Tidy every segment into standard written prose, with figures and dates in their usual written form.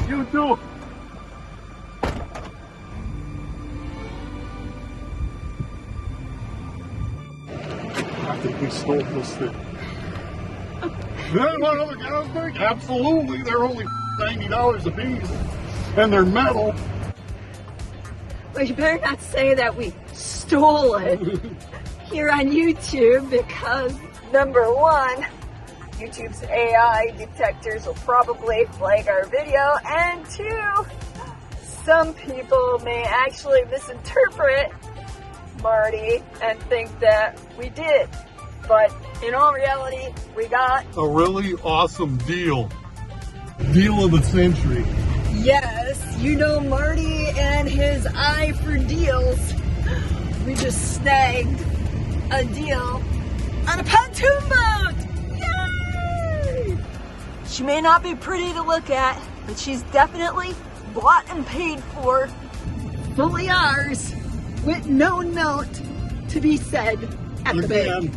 You too. I think we stole this thing. Then what other guys think? Absolutely. They're only $90 a piece. And they're metal. Well, you better not say that we stole it here on YouTube, because number one, YouTube's AI detectors will probably flag our video, and two, some people may actually misinterpret Marty and think that we did. But in all reality, we got a really awesome deal. Deal of the century. Yes, you know Marty and his eye for deals. We just snagged a deal on a pontoon boat! Yay! She may not be pretty to look at, but she's definitely bought and paid for, fully ours, with no note to be said at the bank.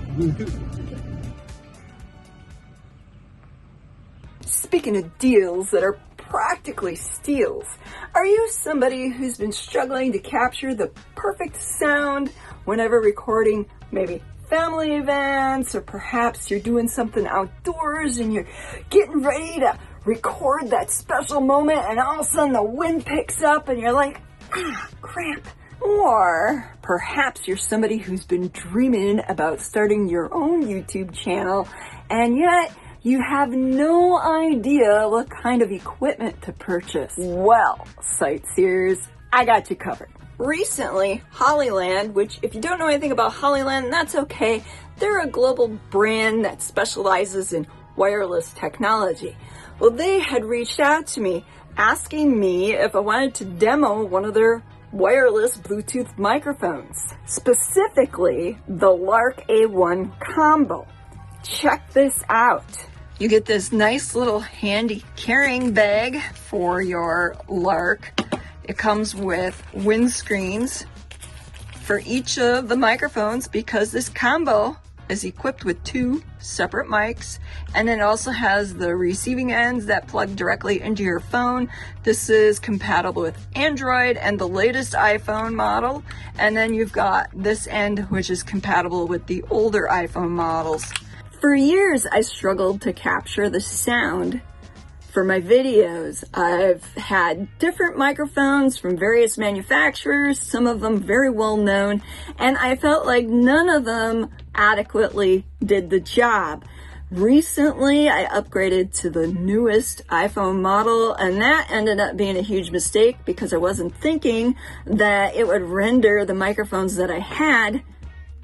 Speaking of deals that are practically steals, are you somebody who's been struggling to capture the perfect sound whenever recording maybe family events, or perhaps you're doing something outdoors and you're getting ready to record that special moment and all of a sudden the wind picks up and you're like, ah, crap. Or perhaps you're somebody who's been dreaming about starting your own YouTube channel and yet you have no idea what kind of equipment to purchase. Well, sightseers, I got you covered. Recently, Hollyland, which if you don't know anything about Hollyland, that's okay. They're a global brand that specializes in wireless technology. Well, they had reached out to me asking me if I wanted to demo one of their wireless Bluetooth microphones, specifically the Lark A1 combo. Check this out. You get this nice little handy carrying bag for your Lark. It comes with windscreens for each of the microphones because this combo is equipped with 2 separate mics, and then it also has the receiving ends that plug directly into your phone. This is compatible with Android and the latest iPhone model, and then you've got this end which is compatible with the older iPhone models. For years, I struggled to capture the sound for my videos. I've had different microphones from various manufacturers, some of them very well known, and I felt like none of them adequately did the job. Recently, I upgraded to the newest iPhone model, and that ended up being a huge mistake because I wasn't thinking that it would render the microphones that I had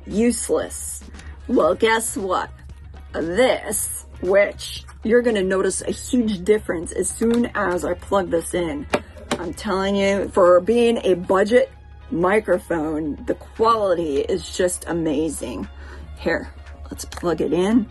useless. Well, guess what? This, which you're going to notice a huge difference as soon as I plug this in. I'm telling you, for being a budget microphone, the quality is just amazing. Here, let's plug it in.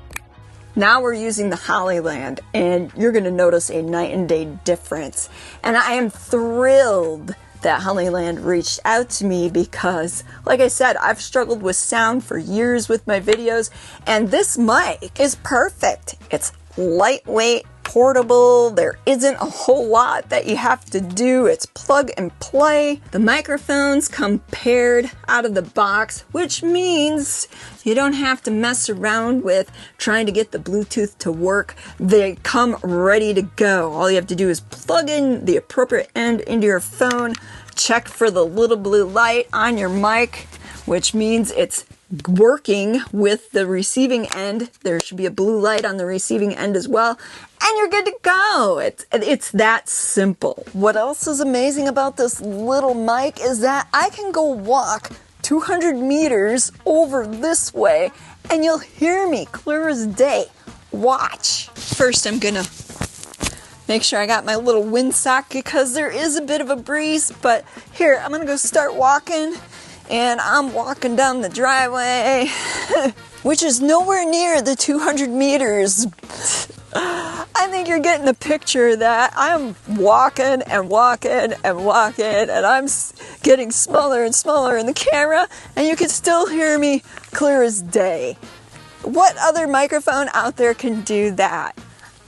Now we're using the Hollyland, and you're going to notice a night and day difference. And I am thrilled that Hollyland reached out to me because, like I said, I've struggled with sound for years with my videos, and this mic is perfect. It's lightweight, portable. There isn't a whole lot that you have to do. It's plug and play. The microphones come paired out of the box, which means you don't have to mess around with trying to get the Bluetooth to work. They come ready to go. All you have to do is plug in the appropriate end into your phone, check for the little blue light on your mic, which means it's working with the receiving end. There should be a blue light on the receiving end as well, and you're good to go. It's that simple. What else is amazing about this little mic is that I can go walk 200 meters over this way and you'll hear me clear as day. Watch. First, I'm gonna make sure I got my little windsock because there is a bit of a breeze, but here, I'm gonna go start walking. And I'm walking down the driveway, which is nowhere near the 200 meters. I think you're getting the picture that I'm walking and walking and walking, and I'm getting smaller and smaller in the camera, and you can still hear me clear as day. What other microphone out there can do that?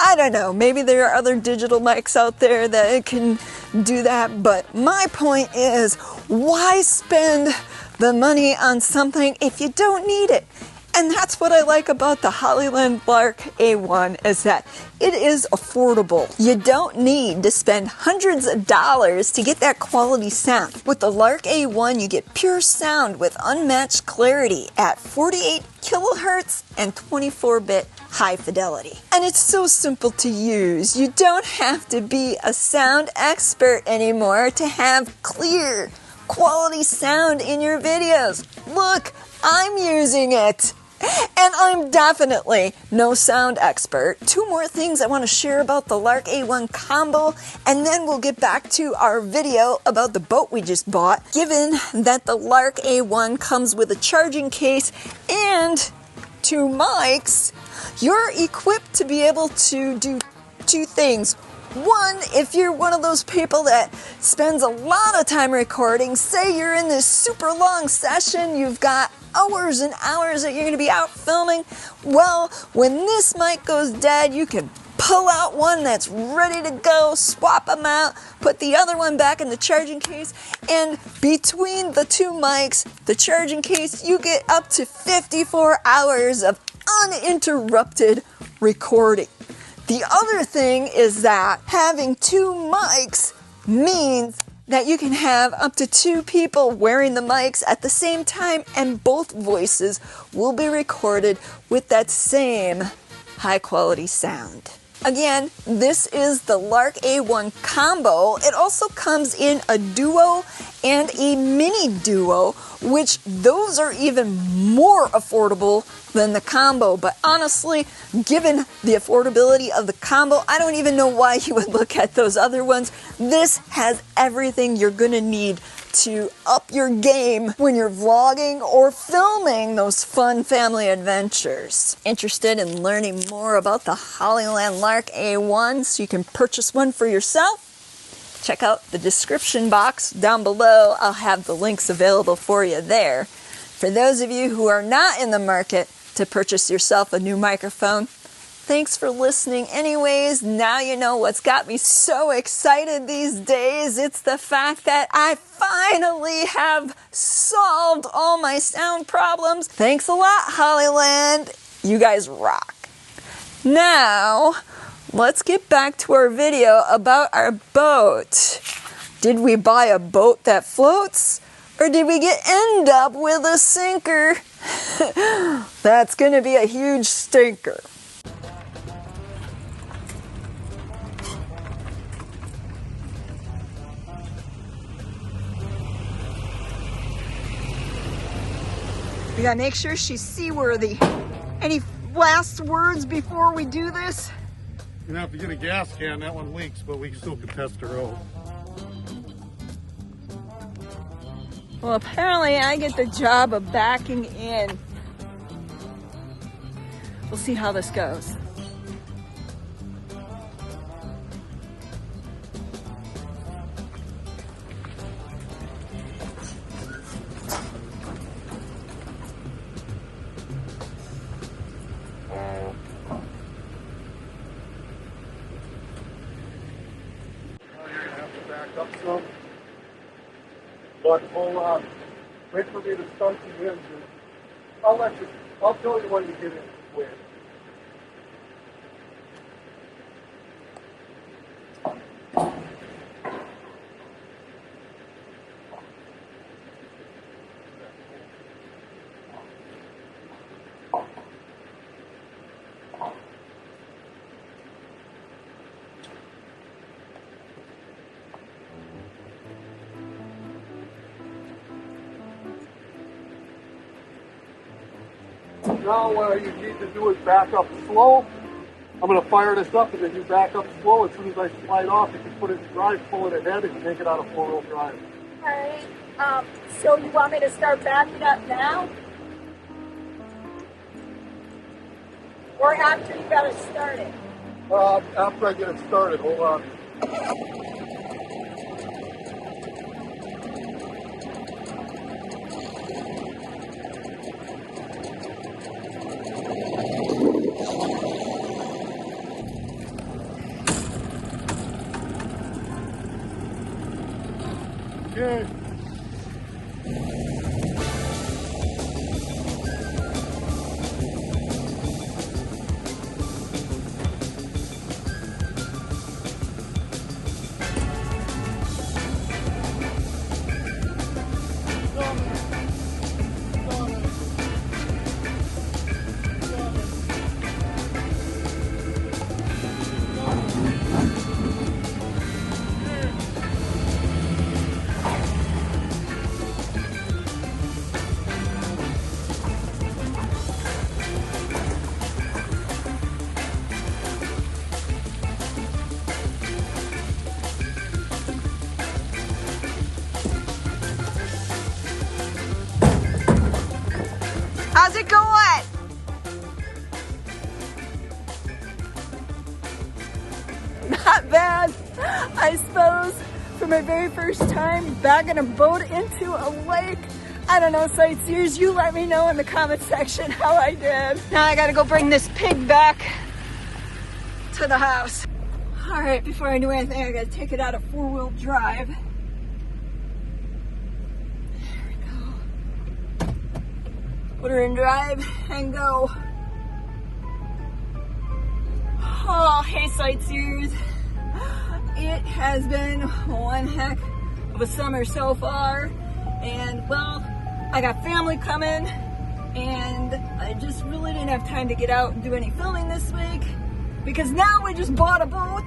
I don't know, maybe there are other digital mics out there that can do that, but my point is, why spend the money on something if you don't need it? And that's what I like about the Hollyland Lark A1, is that it is affordable. You don't need to spend hundreds of dollars to get that quality sound. With the Lark A1, you get pure sound with unmatched clarity at 48 kilohertz and 24-bit high fidelity. And it's so simple to use. You don't have to be a sound expert anymore to have clear, quality sound in your videos. Look, I'm using it. And I'm definitely no sound expert. Two more things I want to share about the Lark A1 combo, and then we'll get back to our video about the boat we just bought. Given that the Lark A1 comes with a charging case and two mics, you're equipped to be able to do two things. One, if you're one of those people that spends a lot of time recording, say you're in this super long session, you've got hours and hours that you're going to be out filming, well, when this mic goes dead, you can pull out one that's ready to go, swap them out, put the other one back in the charging case, and between the two mics, the charging case, you get up to 54 hours of uninterrupted recording. The other thing is that having two mics means that you can have up to two people wearing the mics at the same time, and both voices will be recorded with that same high quality sound. Again, this is the Lark A1 combo. It also comes in a duo and a mini duo, which those are even more affordable than the combo. But honestly, given the affordability of the combo, I don't even know why you would look at those other ones. This has everything you're gonna need to up your game when you're vlogging or filming those fun family adventures. Interested in learning more about the Hollyland Lark A1 so you can purchase one for yourself? Check out the description box down below. I'll have the links available for you there. For those of you who are not in the market to purchase yourself a new microphone, thanks for listening anyways. Now you know what's got me so excited these days. It's the fact that I finally have solved all my sound problems. Thanks a lot, Hollyland. You guys rock. Now, let's get back to our video about our boat. Did we buy a boat that floats? Or did we end up with a sinker? That's gonna be a huge stinker. We gotta make sure she's seaworthy. Any last words before we do this? You're gonna have to get a gas can. That one leaks, but we still can test her out. Well, apparently I get the job of backing in. We'll see how this goes. Up some, but hold on. Wait for me to start the engine. I'll tell you when you get in. Wait. Now what you need to do is back up slow. I'm going to fire this up and then you back up slow. As soon as I slide off, you can put it in drive, pull it ahead, and take it out of four-wheel drive. Alright, so you want me to start backing up now? Or after you got it started? After I get it started, hold on. Okay. How's it going? Not bad, I suppose. For my very first time backing a boat into a lake. I don't know, sightseers, you let me know in the comment section how I did. Now I gotta go bring this pig back to the house. All right, before I do anything, I gotta take it out of four-wheel drive. There we go. Put her in drive and go. Oh, hey sightseers. It has been one heck of a summer so far. And well, I got family coming and I just really didn't have time to get out and do any filming this week because now we just bought a boat,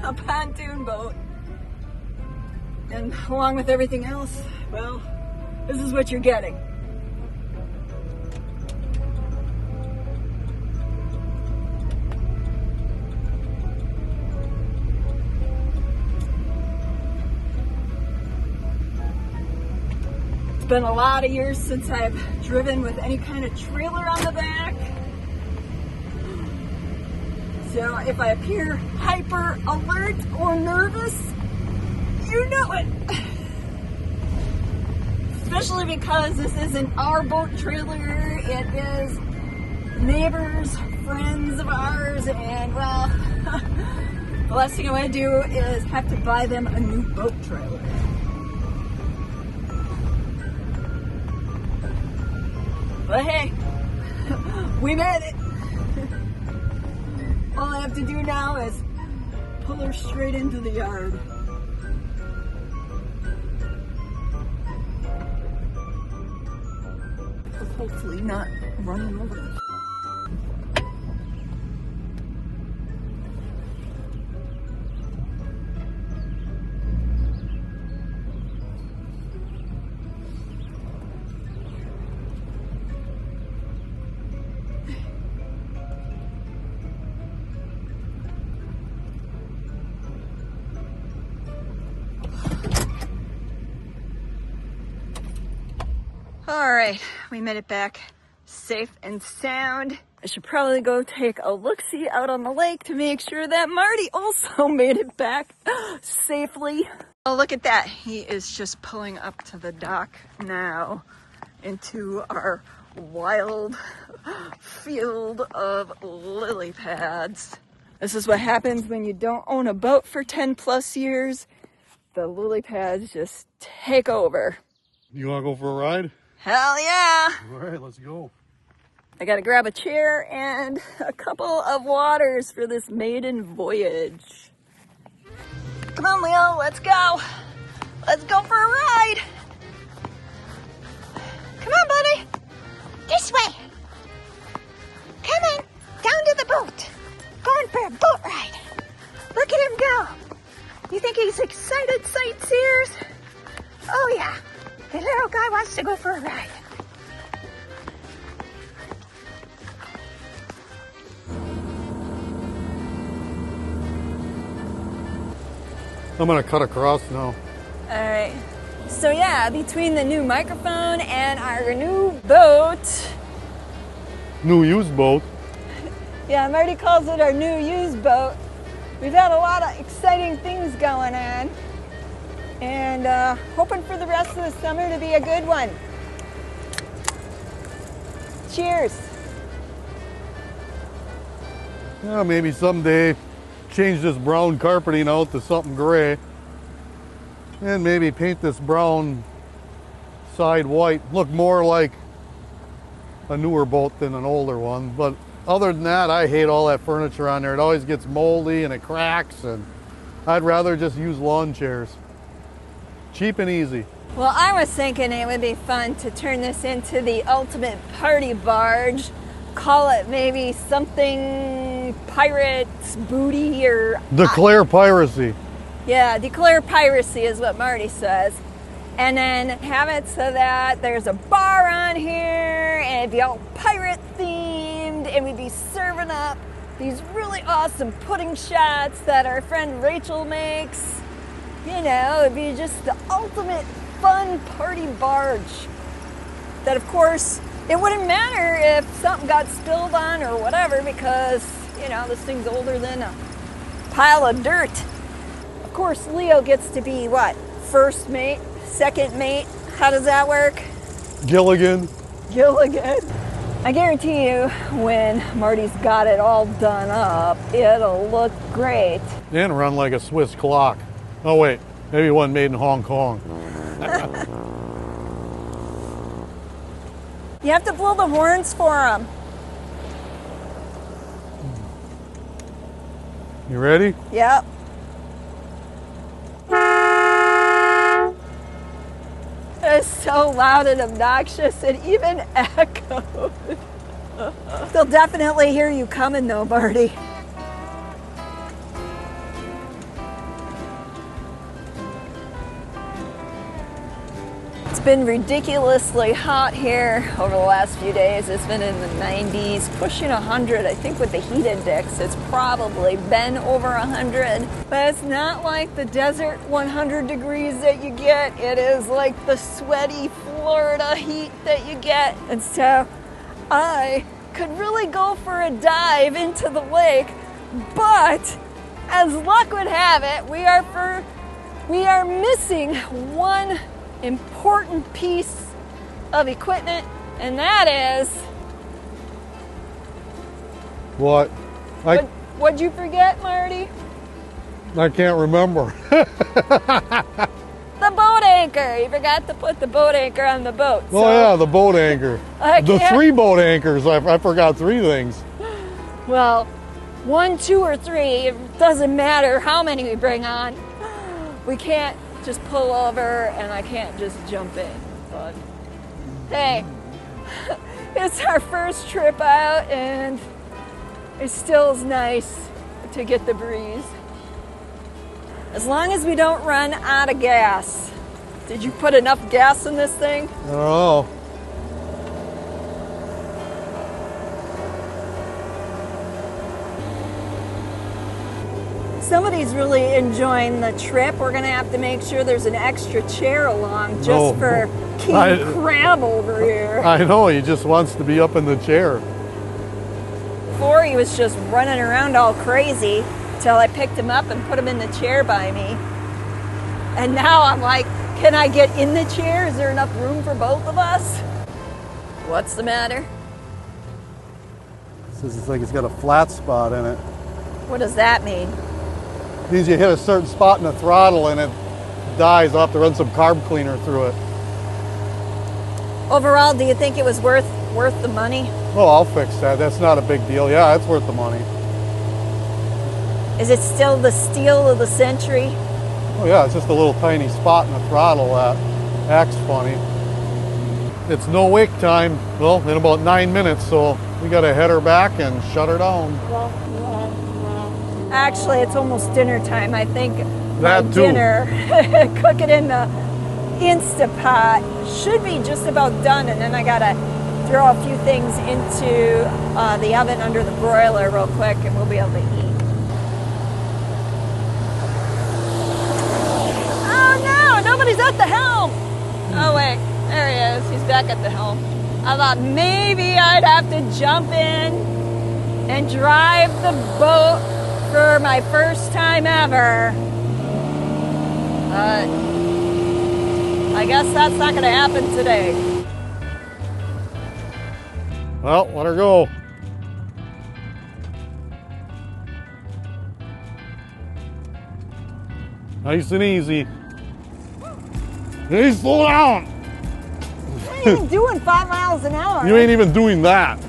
a pontoon boat. And along with everything else, well, this is what you're getting. It's been a lot of years since I've driven with any kind of trailer on the back. So if I appear hyper alert or nervous, you know it. Especially because this isn't our boat trailer, it is neighbors, friends of ours, and well, the last thing I want to do is have to buy them a new boat trailer. But hey, we made it. All I have to do now is pull her straight into the yard. Hopefully not running over us. All right, we made it back safe and sound. I should probably go take a look-see out on the lake to make sure that Marty also made it back safely. Oh, look at that. He is just pulling up to the dock now into our wild field of lily pads. This is what happens when you don't own a boat for 10 plus years. The lily pads just take over. You want to go for a ride? Hell yeah! All right, let's go. I gotta grab a chair and a couple of waters for this maiden voyage. Come on, Leo, let's go. Let's go for a ride. Come on, buddy. This way. Come on, down to the boat. Going for a boat ride. Look at him go. You think he's excited, sightseers? Oh yeah. The little guy wants to go for a ride. I'm gonna cut across now. All right. So yeah, between the new microphone and our new boat. New used boat. Yeah, Marty calls it our new used boat. We've had a lot of exciting things going on. And hoping for the rest of the summer to be a good one. Cheers. Yeah, maybe someday change this brown carpeting out to something gray. And maybe paint this brown side white. Look more like a newer boat than an older one. But other than that, I hate all that furniture on there. It always gets moldy and it cracks, and I'd rather just use lawn chairs. Cheap and easy. Well, I was thinking it would be fun to turn this into the ultimate party barge. Call it maybe something pirate's booty or... Declare piracy. Yeah, declare piracy is what Marty says. And then have it so that there's a bar on here and it'd be all pirate themed and we'd be serving up these really awesome pudding shots that our friend Rachel makes. You know, it'd be just the ultimate fun party barge. That, of course, it wouldn't matter if something got spilled on or whatever because, you know, this thing's older than a pile of dirt. Of course, Leo gets to be, what, first mate, second mate? How does that work? Gilligan. Gilligan. I guarantee you, when Marty's got it all done up, it'll look great. And run like a Swiss clock. Oh, wait. Maybe one made in Hong Kong. You have to blow the horns for them. You ready? Yep. It's so loud and obnoxious, it even echoed. They'll definitely hear you coming though, Marty. It's been ridiculously hot here over the last few days. It's been in the 90s, pushing 100. I think with the heat index, it's probably been over 100. But it's not like the desert 100 degrees that you get. It is like the sweaty Florida heat that you get. And so I could really go for a dive into the lake, but as luck would have it, we are missing one important piece of equipment, and that is What? what'd you forget, Marty? I can't remember. The boat anchor. You forgot to put the boat anchor on the boat. Oh yeah, the boat anchor. I The can't- 3 boat anchors. I forgot 3 things. Well, 1, 2, or 3, it doesn't matter how many we bring on. We can't just pull over and I can't just jump in. But hey, it's our first trip out and it still is nice to get the breeze. As long as we don't run out of gas. Did you put enough gas in this thing? I don't know. Somebody's really enjoying the trip. We're gonna have to make sure there's an extra chair along just for King Crab over here. I know, he just wants to be up in the chair. Before he was just running around all crazy till I picked him up and put him in the chair by me. And now I'm like, can I get in the chair? Is there enough room for both of us? What's the matter? Says it's like it's got a flat spot in it. What does that mean? Means you hit a certain spot in the throttle and it dies. I'll have to run some carb cleaner through it. Overall, do you think it was worth the money? Oh, I'll fix that. That's not a big deal. Yeah, it's worth the money. Is it still the steal of the century? Oh yeah, it's just a little tiny spot in the throttle that acts funny. It's no wake time, well, in about 9 minutes, so we gotta head her back and shut her down. Actually, it's almost dinner time. I think That my too. dinner, cook it in the Instapot, should be just about done, and then I gotta throw a few things into the oven under the broiler real quick, and we'll be able to eat. Oh no, nobody's at the helm! Oh wait, there he is. He's back at the helm. I thought maybe I'd have to jump in and drive the boat for my first time ever. But I guess that's not gonna happen today. Well, let her go. Nice and easy. Hey, slow down. I ain't even doing 5 miles an hour. You ain't even doing that.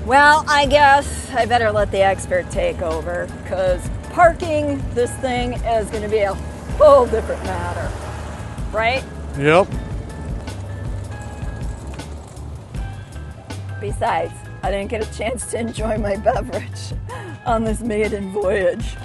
Well, I guess I better let the expert take over, because parking this thing is going to be a whole different matter, right? Yep. Besides, I didn't get a chance to enjoy my beverage on this maiden voyage.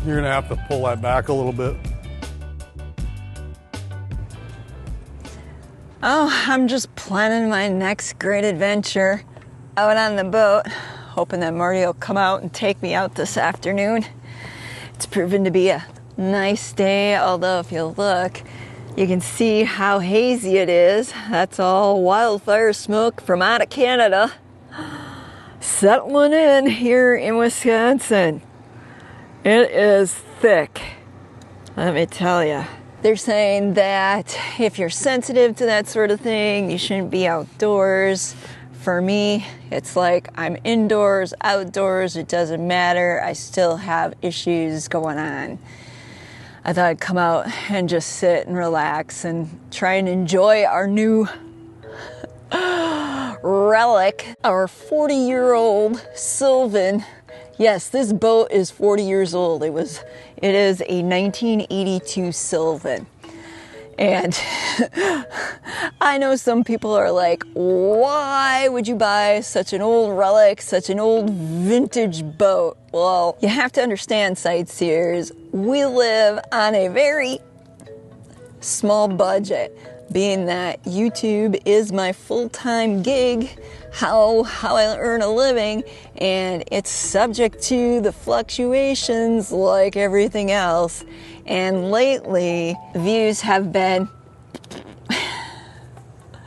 You're gonna have to pull that back a little bit. Oh, I'm just planning my next great adventure out on the boat, hoping that Marty will come out and take me out this afternoon. It's proven to be a nice day, although if you look, you can see how hazy it is. That's all wildfire smoke from out of Canada settling in here in Wisconsin. It is thick, let me tell you. They're saying that if you're sensitive to that sort of thing, you shouldn't be outdoors. For me, it's like I'm indoors, outdoors, it doesn't matter. I still have issues going on. I thought I'd come out and just sit and relax and try and enjoy our new relic, our 40-year-old Sylvan. Yes, this boat is 40 years old. It is a 1982 Sylvan. And I know some people are like, why would you buy such an old relic, such an old vintage boat? Well, you have to understand, sightseers, we live on a very small budget, being that YouTube is my full-time gig, how I earn a living, and it's subject to the fluctuations like everything else. And lately, views have been,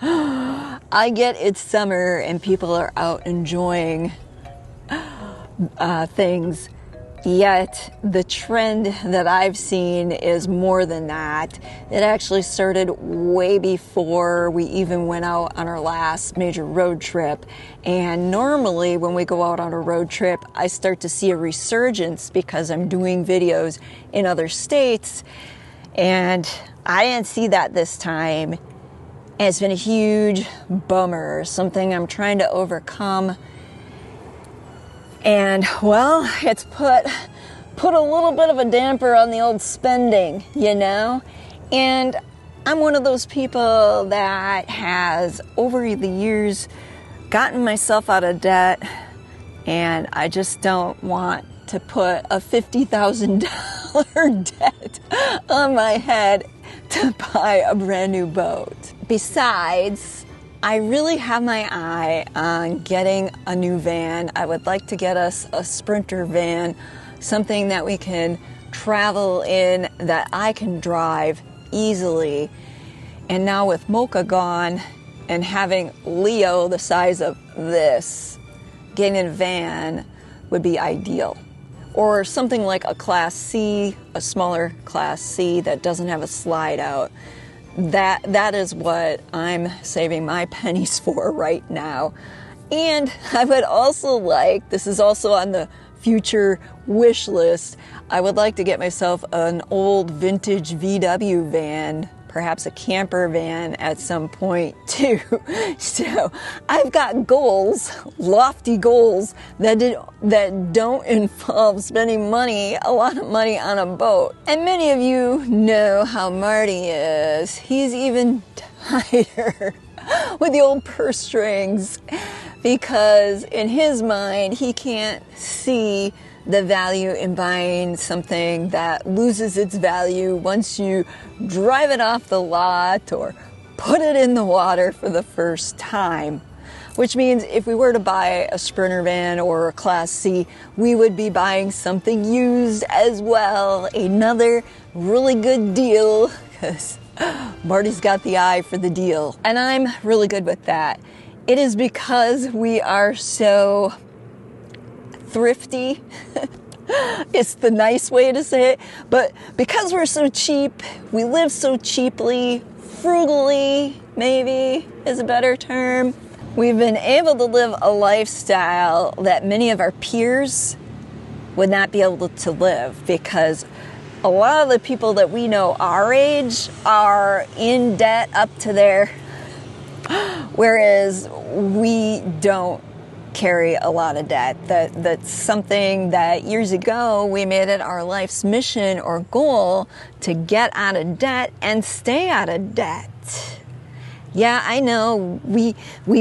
I get it's summer and people are out enjoying things, yet the trend that I've seen is more than that. It actually started way before we even went out on our last major road trip. And normally when we go out on a road trip, I start to see a resurgence because I'm doing videos in other states. And I didn't see that this time. And it's been a huge bummer, something I'm trying to overcome. And well, it's put a little bit of a damper on the old spending, you know? And I'm one of those people that has, over the years, gotten myself out of debt, and I just don't want to put a $50,000 debt on my head to buy a brand new boat. Besides, I really have my eye on getting a new van. I would like to get us a Sprinter van, something that we can travel in, that I can drive easily. And now with Mocha gone and having Leo the size of this, getting a van would be ideal. Or something like a Class C, a smaller Class C that doesn't have a slide out. That is what I'm saving my pennies for right now. And I would also like, this is also on the future wish list, I would like to get myself an old vintage VW van, perhaps a camper van at some point too. So I've got goals, lofty goals, that don't involve spending a lot of money on a boat. And many of you know how Marty is. He's even tighter with the old purse strings, because in his mind, he can't see the value in buying something that loses its value once you drive it off the lot or put it in the water for the first time. Which means if we were to buy a Sprinter van or a Class C, we would be buying something used as well. Another really good deal, because Marty's got the eye for the deal. And I'm really good with that. It is because we are so thrifty. It's the nice way to say it. But because we're so cheap, we live so cheaply, frugally, maybe is a better term. We've been able to live a lifestyle that many of our peers would not be able to live, because a lot of the people that we know our age are in debt up to there, whereas we don't carry a lot of debt. That's something that years ago we made it our life's mission or goal to get out of debt and stay out of debt. Yeah, I know we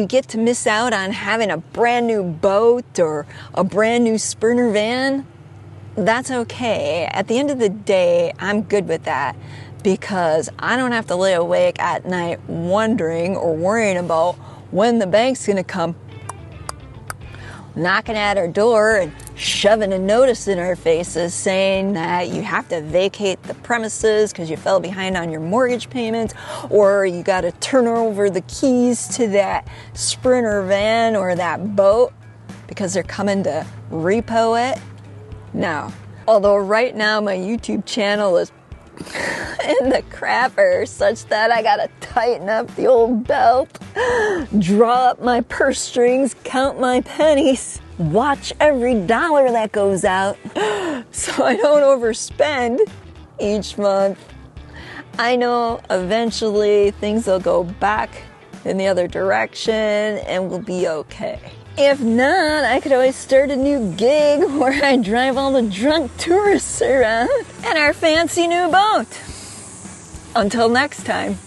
get to miss out on having a brand new boat or a brand new Sprinter van. That's okay. At the end of the day, I'm good with that, because I don't have to lay awake at night wondering or worrying about when the bank's going to come knocking at our door and shoving a notice in our faces saying that you have to vacate the premises because you fell behind on your mortgage payments, or you got to turn over the keys to that Sprinter van or that boat because they're coming to repo it. No. Although right now my YouTube channel is in the crapper such that I gotta tighten up the old belt, draw up my purse strings, count my pennies, watch every dollar that goes out so I don't overspend each month. I know eventually things will go back in the other direction and we'll be okay. If not, I could always start a new gig where I drive all the drunk tourists around in our fancy new boat. Until next time.